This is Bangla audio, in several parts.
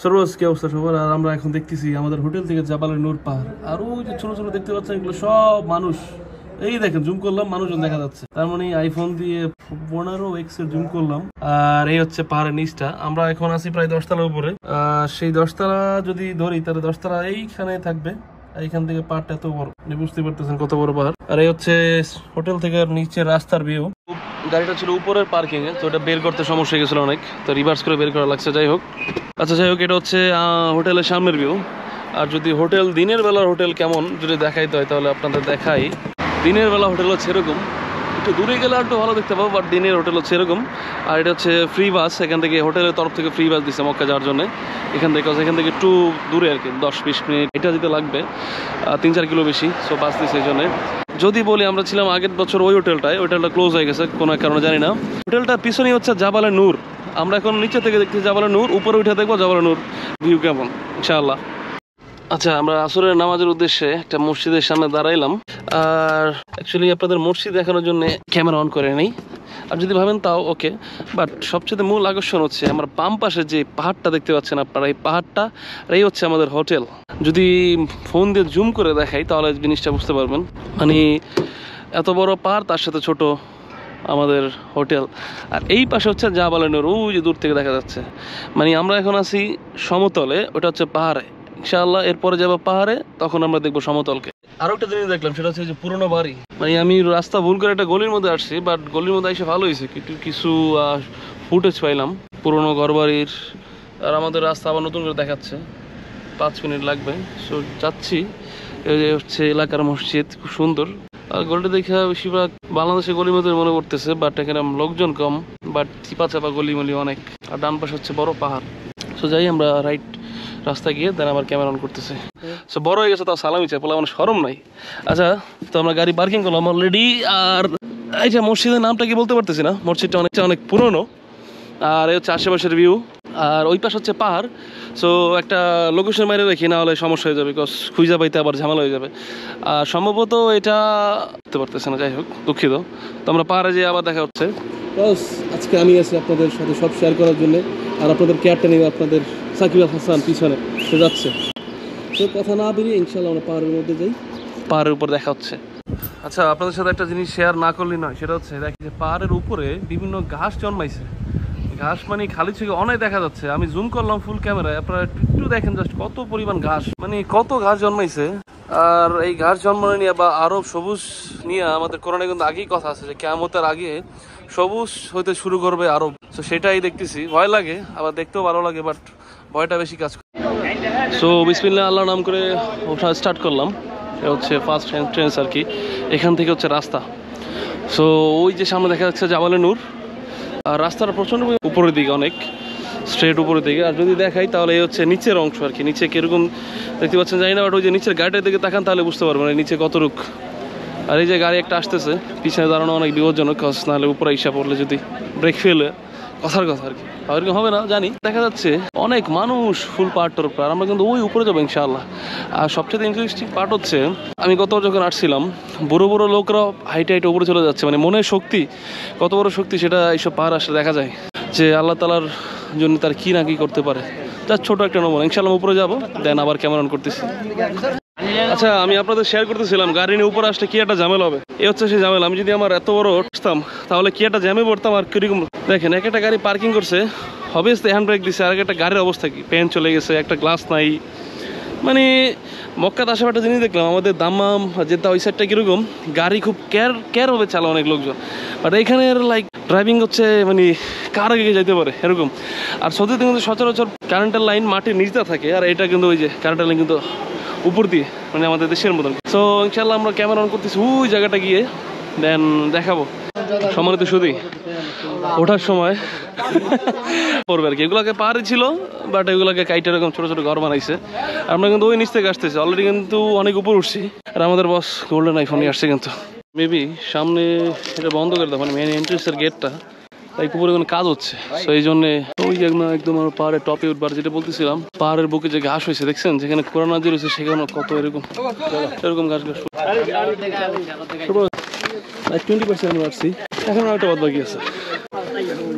সর্বশেষ কি অবস্থা সবার? আর আমরা এখন দেখতেছি আমাদের হোটেল থেকে জাবালের নূর পাহাড়, আর ওই যে ছোট ছোট দেখতে পাচ্ছেন এগুলো সব মানুষ। এই দেখেন জুম করলাম, মানুষজন দেখা যাচ্ছে, তার মানে আইফোন দিয়ে 15x এর জুম করলাম। আর এই হচ্ছে পাহাড়ের নিচটা। আমরা এখন আছি প্রায় 10তলার উপরে। সেই 10তলা যদি ধরি তাহলে 10তলা এইখানে থাকবে। এইখান থেকে পাহাড়টা এত বড়, বুঝতে পারতেছেন কত বড় পাহাড়। আর এই হচ্ছে হোটেল থেকে নিচের রাস্তার ভিউ। গাড়িটা ছিল উপরের পার্কিং এ, তো এটা বের করতে সমস্যা হয়ে গেছিল অনেক, তো রিভার্স করে বের করা লাগছে। যাই হোক, আচ্ছা যাই হোক, এটা হচ্ছে হোটেলের সামনের ভিউ। আর যদি হোটেল দিনের বেলার হোটেল কেমন যদি দেখাইতে হয় তাহলে আপনাদের দেখাই। দিনের বেলা হোটেল হচ্ছে এরকম, একটু দূরে গেলে একটু ভালো দেখতে পাবো, বাট দিনের হোটেল হচ্ছে এরকম। আর এটা হচ্ছে ফ্রি বাস, এখান থেকে হোটেলের তরফ থেকে ফ্রি বাস দিচ্ছে মক্কা যাওয়ার জন্য। এখান থেকে একটু দূরে আর কি, 10-20 মিনিট এটা দিতে লাগবে, 3-4 কিলো বেশি, সো বাস দিচ্ছে এই জন্য। যদি বলি আমরা ছিলাম আগের বছর ওই হোটেলটা ক্লোজ হয়ে গেছে কোনো কারণে, জানি না। হোটেলটার পিছনেই হচ্ছে জাবালে নূর। আমরা এখন নিচে থেকে দেখছি জাবালে নূর, উপরে উঠে দেখবো জাবালে নূর ভিউ কেমন ইনশাআল্লাহ। আচ্ছা, আমরা আসরের নামাজের উদ্দেশ্যে একটা মসজিদের সামনে দাঁড়াইলাম। আর অ্যাকচুয়ালি আপনাদের মসজিদ দেখানোর জন্য ক্যামেরা অন করে নেই, আর যদি ভাবেন তাও ওকে, বাট সবচেয়ে মূল আকর্ষণ হচ্ছে আমার বাম পাশে যে পাহাড়টা দেখতে পাচ্ছেন আপনারা, এই পাহাড়টা আর এই হচ্ছে আমাদের হোটেল। যদি ফোন দিয়ে জুম করে দেখাই তাহলে জিনিসটা বুঝতে পারবেন, মানে এত বড় পাহাড় তার সাথে ছোট আমাদের হোটেল। আর এই পাশে হচ্ছে জাবালে নূর, ওই যে দূর থেকে দেখা যাচ্ছে। মানে আমরা এখন আছি সমতলে, ওটা হচ্ছে পাহাড়ে। ইনশাআল্লাহ এরপরে যাবো পাহাড়ে, তখন আমরা দেখবো সমতলকে। আরো একটা জিনিস দেখলাম, সেটা হচ্ছে যে পুরোনো বাড়ি। মানে আমি রাস্তা ভুল করে একটা গলির মধ্যে আসছি, বাট গলির মধ্যে এসে ভালো হয়েছে, কিছু ফুটেজ পাইলাম পুরোনো ঘর বাড়ির। আর আমাদের রাস্তা আবার নতুন করে দেখাচ্ছে, 5 মিনিট লাগবে। সো যাচ্ছি। এই যে হচ্ছে এলাকার মসজিদ, খুব সুন্দর। আর গলিটা দেখে বেশিরভাগ বাংলাদেশের গলির মধ্যে মনে করতেছে, বাট এখানে লোকজন কম, বাট চিপা চাপা গলিমলি অনেক। আর ডান পাশে হচ্ছে বড় পাহাড়। সো যাই আমরা রাইট রাস্তা গিয়ে দেন আবার ক্যামেরা অন করতেছে। সো বড় হয়ে গেছে, তাও সালামি চাই, বলে আমার শরম নাই। আচ্ছা, তো আমরা গাড়ি পার্কিং করলাম অলরেডি। আর এই যে মসজিদের নামটা কি বলতে পারতেছি না, মসজিদটা অনেক পুরনো। আর এই হচ্ছে আশেপাশের ভিউ। আর ওই পাশ হচ্ছে পাহাড়। সো একটা লোকেশন মাইরে রাখি, না হলে সমস্যা হয়ে যাবে, বিকজ খুঁজা পাইতে আবার ঝামেলা হয়ে যাবে। আর সম্ভবত এটা বুঝতে পারতেছে না, যাই হোক দুঃখিত। তো আমরা পাহাড়ে যেয়ে আবার দেখা হচ্ছে। আজকে আমি আছি আপনাদের সাথে সব শেয়ার করার জন্য, আর আপনাদের কেয়ারটা নিয়ে আপনাদের সাকিব আল হাসান পিছনে সে যাচ্ছে। তো কথা না বেরিয়ে ইনশাল্লাহ আমরা পাহাড়ের মধ্যে যাই, পাহাড়ের উপর দেখা হচ্ছে। আচ্ছা, আপনাদের সাথে একটা জিনিস শেয়ার না করলেই নয়, সেটা হচ্ছে দেখি যে পাহাড়ের উপরে বিভিন্ন ঘাস জন্মাইছে। ঘাস মানে খালি চোখে অনেক দেখা যাচ্ছে। আমি জুম করলাম ফুল ক্যামেরায়, আপনারা একটু দেখেন জাস্ট কত পরিমাণ ঘাস, মানে কত ঘাস জন্মাইছে। আর এই ঘাস জন্মানো নিয়ে বা আরব সবুজ নিয়ে আমাদের কোরআনে কিন্তু আগেই কথা আছে যে কিয়ামতের আগে সবুজ হইতে শুরু করবে আরব। তো সেটাই দেখতেছি, ভয় লাগে, আবার দেখতেও ভালো লাগে, বাট ভয়টা বেশি কাজ করে। সো বিসমিল্লাহ আল্লাহর নাম করে ওঠা স্টার্ট করলাম। এটা হচ্ছে ফার্স্ট এন্ট্রেন্স আর কি, এখান থেকে হচ্ছে রাস্তা। সো ওই যে সামনে দেখা যাচ্ছে জাবালে নূর। আর রাস্তাটা প্রচন্ড উপরের দিকে, অনেক স্ট্রেট উপরের দিকে। আর যদি দেখাই তাহলে এই হচ্ছে নিচের অংশ আর কি, নিচে কিরকম দেখতে পাচ্ছেন জানি না, বাট ওই যে নিচের গাড়িটার দিকে তাকান তাহলে বুঝতে পারবেন নিচে কত রুক। আর এই যে গাড়ি একটা আসতেছে, পিছনে দাঁড়ানো অনেক বিপজ্জনক, নাহলে উপরে ইসা পড়লে যদি ব্রেক ফেলে কথার কথা আর কি, এরকম হবে না জানি। দেখা যাচ্ছে অনেক মানুষ ফুল পাহাড়টার উপর, আর আমরা কিন্তু ওই উপরে যাবো ইনশাআল্লাহ। আর সবচেয়ে ইন্টারেস্টিং পার্ট হচ্ছে, আমি গত যখন আসছিলাম বড় বড় লোকরা হাইটে হাইটে উপরে চলে যাচ্ছে, মানে মনের শক্তি কত বড় শক্তি সেটা এইসব পাহাড় আসলে দেখা যায়, যে আল্লাহ তালার জন্য তার কি না কি করতে পারে। যা ছোট একটা নমুনা, ইনশাআল্লাহ উপরে যাবো, দেন আবার ক্যামেরা অন করতেছি। আচ্ছা, আমি আপনাদের শেয়ার করতেছিলাম গাড়ি নিয়ে উপরে আসলে কি একটা ঝামেলা হবে। এই হচ্ছে সেই ঝামেলা। আমি যদি আমার এত বড় আসতাম তাহলে কি একটা জ্যামে পড়তাম। আর কিরকম দেখেন, একটা গাড়ি পার্কিং করছে, অবভিয়াসলি হ্যান্ড ব্রেক দিচ্ছে, আর একটা গাড়ির অবস্থা কি, পেন চলে গেছে, একটা গ্লাস নাই। মানে মক্কাতে আসার একটা জিনিস দেখলাম, আমাদের দাম্মাম যেটা ওই সাইডটা কিরকম গাড়ি খুব কেয়ার ভাবে চালা অনেক লোকজন, বাট এখানে লাইক ড্রাইভিং হচ্ছে মানে কার আগে যাইতে পারে এরকম। আর সৌদিতে কিন্তু সচরাচর কারেন্টের লাইন মাটির নিচে থাকে, আর এটা কিন্তু ওই যে কারেন্টের লাইন কিন্তু উপর দিয়ে, মানে আমাদের দেশের মতন। সো ইনশাল্লাহ আমরা ক্যামেরা অন করতেছি ওই জায়গাটা গিয়ে, দেন দেখাবো। সম্মানিত সুধী, ওঠার সময় পড়বে আর কি। এগুলোকে পাহাড়ে ছিল, বাট এগুলোকে কাইটে এরকম ছোট ছোট ঘর বানাইছে। আমরা কিন্তু ওই নিচ থেকে আসতেছি, অলরেডি কিন্তু অনেক উপর উঠছি। আর আমাদের বস গোল্ডেন আইফোন নিয়ে আসছে, কিন্তু মেবি সামনে এটা বন্ধ করে দেবো, মানে মেন এন্ট্রেন্সের গেটটা, তাই উপরে কোনো কাজ হচ্ছে। তো এই জন্য ওই একদম পাহাড়ের টপে উঠবার, যেটা বলতেছিলাম, পাহাড়ের বুকে যে ঘাস হয়েছে দেখছেন, যেখানে কোরআন নাজিল হয়েছে সেখানে কত এরকম ঘাস 20% আমরা আসছি, এখন একটা বাদ বাকি আছে।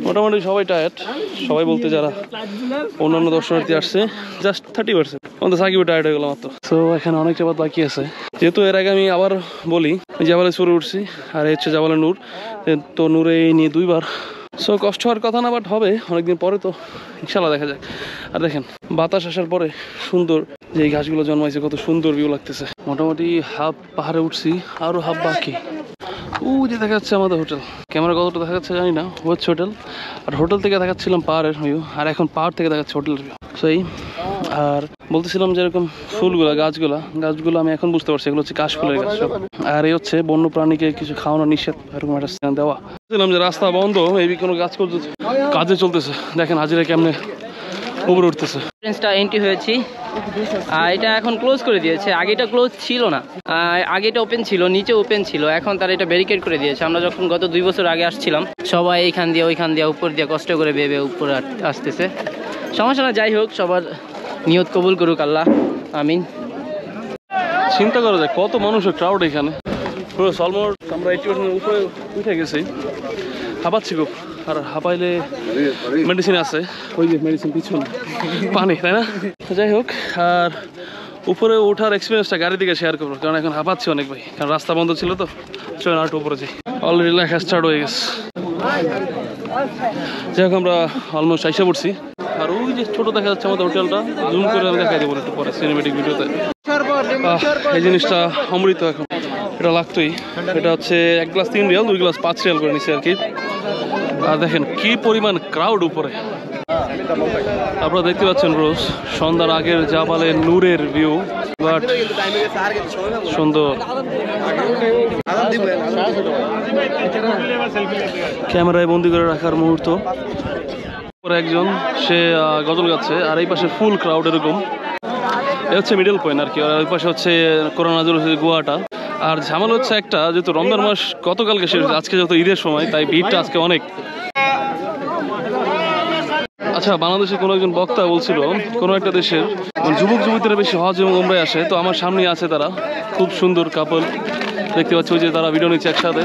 মোটামুটি সবাই টায়ার্ড, সবাই বলতে যারা অন্যান্য দর্শনার্থী আসছে জাস্ট 30%। আমাদের সাকিব টায়ার্ড হয়ে গেল মাত্র। তো এখানে অনেক জায়গা বাকি আছে, যেহেতু এর আগে আমি আবার বলি জাবালে সুরে উঠছি, আর এই হচ্ছে জাবালে নূর। তো নূরে এই নিয়ে 2বার, সো কষ্ট হওয়ার কথা না, বাট হবে অনেকদিন পরে, তো ইনশাল্লাহ দেখা যাক। আর দেখেন বাতাস আসার পরে সুন্দর যে এই ঘাসগুলো জন্মাইছে, কত সুন্দর ভিউ লাগতেছে। মোটামুটি হাফ পাহাড়ে উঠছি, আরো হাফ বাকি। যে দেখা যাচ্ছে আমাদের হোটেল, ক্যামেরা কতটা দেখা যাচ্ছে জানি না, হচ্ছে হোটেল। আর হোটেল থেকে দেখাচ্ছিলাম পাহাড়ের ভিউ, আর এখন পাহাড় থেকে দেখাচ্ছে হোটেলের ভিউ। সেই আর বলতেছিলাম যে এরকম ফুলগুলা গাছগুলো আমি এখন বুঝতে পারছি এগুলো হচ্ছে কাশফুলের গাছ। আর এই হচ্ছে বন্য প্রাণীকে কিছু খাওয়ানো নিষেধ, এরকম একটা স্থান দেওয়া। বলছিলাম যে রাস্তা বন্ধ, এই কোনো কাজে চলতেছে। দেখেন হাজিরা কেমনে উপরে উঠতেছে। এন্ট্রি হয়েছি, এটা এখন ক্লোজ করে দিয়েছে। আগে এটা ক্লোজ ছিল না, আগে এটা ওপেন ছিল, নিচে ওপেন ছিল, এখন তারা এটা ব্যারিকেড করে দিয়েছে। আমরা যখন গত 2 বছর আগে আসছিলাম, সবাই এইখান দিয়ে ওইখান দিয়ে উপর দিয়ে কষ্ট করে বেবে উপরে আসতেছে। সমস্যা না, যাই হোক, সবার নিয়ত কবুল করুক আল্লাহ, আমিন। চিন্তা করা যায় কত মানুষের ক্রাউড এখানে, পুরো অলমোস্ট আমরা 80% উপরে উঠে গেছি। হাঁপাচ্ছি খুব, আর হাঁপাইলে মেডিসিন আছে, ওই যে মেডিসিন পিছনে পানি, তাই না? যাই হোক, আর উপরে ওঠার এক্সপিরিয়েন্সটা গাড়ি থেকে শেয়ার করবো, কারণ এখন হাঁপাচ্ছি অনেক ভাই, কারণ রাস্তা বন্ধ ছিল। তো চলেন আর উপরে যাই, অলরেডি লেখা স্টার্ট হয়ে গেছে। যাই হোক, আমরা অলমোস্ট আইসা পড়ছি। আর ওই যে ছোট দেখা যাচ্ছে আমাদের হোটেলটা, জুম করে আমি দেখাই দেবো একটু পরে সিনেমেটিক ভিডিওতে। এই জিনিসটা অমৃত, এখন এটা লাগতোই। এটা হচ্ছে 1 গ্লাস 3 রিয়াল, 2 গ্লাস 5 রিয়াল করে নিচ্ছে আর কি। আর দেখেন কি পরিমাণ ক্রাউড উপরে, আপনারা দেখতে পাচ্ছেন রোজ সন্ধ্যার আগের জাবালে নূরের ভিউ, বাট সুন্দর। ক্যামেরায় বন্দি করে রাখার মুহূর্ত। একজন সে গজল গাচ্ছে, আর এই পাশে ফুল ক্রাউড এরকম। এ হচ্ছে মিডল পয়েন্ট আর কি, আর ওই পাশে হচ্ছে করোনাজুর গোয়াটা। আর ঝামেলা হচ্ছে একটা, যেহেতু রমজান মাস গতকালকে শেষ, আজকে যেহেতু ঈদের সময়, তাই ভিড়টা আজকে অনেক। আচ্ছা, বাংলাদেশে কোনো একজন বক্তা বলছিল কোনো একটা দেশের যুবক যুবতীরা বেশি হজ এবং উমরায় আসে। তো আমার সামনে আছে তারা, খুব সুন্দর কাপল দেখতে পাচ্ছি, ওই যে তারা ভিডিও নিচ্ছে একসাথে।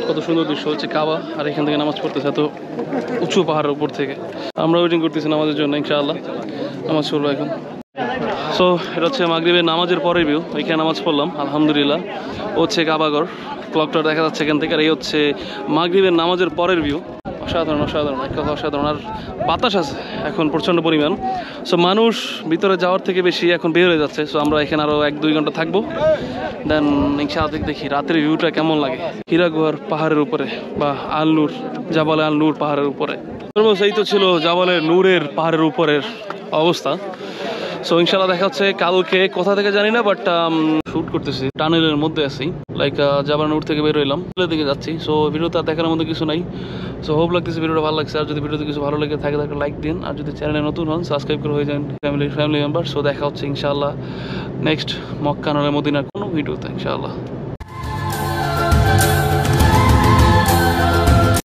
কত সুন্দর দৃশ্য, হচ্ছে কাবা, আর এখান থেকে নামাজ পড়তেছে এত উঁচু পাহাড়ের উপর থেকে। আমরা ওয়েটিং করতেছি নামাজের জন্য, ইনশাআল্লাহ নামাজ পড়বো এখন। সো এটা হচ্ছে মাগরিবের নামাজের পরের ভিউ, ওইখানে নামাজ পড়লাম আলহামদুলিল্লাহ। হচ্ছে কাবাগর ক্লকটা দেখা যাচ্ছে এখান থেকে, আর এই হচ্ছে মাগরিবের নামাজের পরের ভিউ। অসাধারণ অসাধারণ, এক কথা অসাধারণ। আর বাতাস আছে এখন প্রচণ্ড পরিমাণ। সো মানুষ ভিতরে যাওয়ার থেকে বেশি এখন বের হয়ে যাচ্ছে। সো আমরা এখানে আরও 1-2 ঘন্টা থাকবো, দেন ইনশাআল্লাহ দেখি রাতের ভিউটা কেমন লাগে হীরা গুহার পাহাড়ের উপরে, বা আল নূর, জাবালে আল নূর পাহাড়ের উপরে। এই তো ছিল জাবালে নূরের পাহাড়ের উপরের অবস্থা। সো ইনশাল্লাহ দেখা হচ্ছে কালকে, কোথা থেকে জানি না, বাট শুট করতেছি টানেলের মধ্যে আছি, লাইক জাবাল নূর থেকে বের হইলাম, দিকে যাচ্ছি। সো ভিডিওটা দেখার মতো কিছু নাই। সো হোপ লাগতেছে ভিডিওটা ভালো লাগছে। আর যদি ভিডিওতে কিছু ভালো লেগে থাকে তাহলে লাইক দিন, আর যদি চ্যানেলে নতুন হন সাবস্ক্রাইব করে হয়ে যান ফ্যামিলি মেম্বার। সো দেখা হচ্ছে ইনশাআল্লাহ নেক্সট মক্কা নয় মদিনার কোনো ভিডিওতে ইনশাআল্লাহ।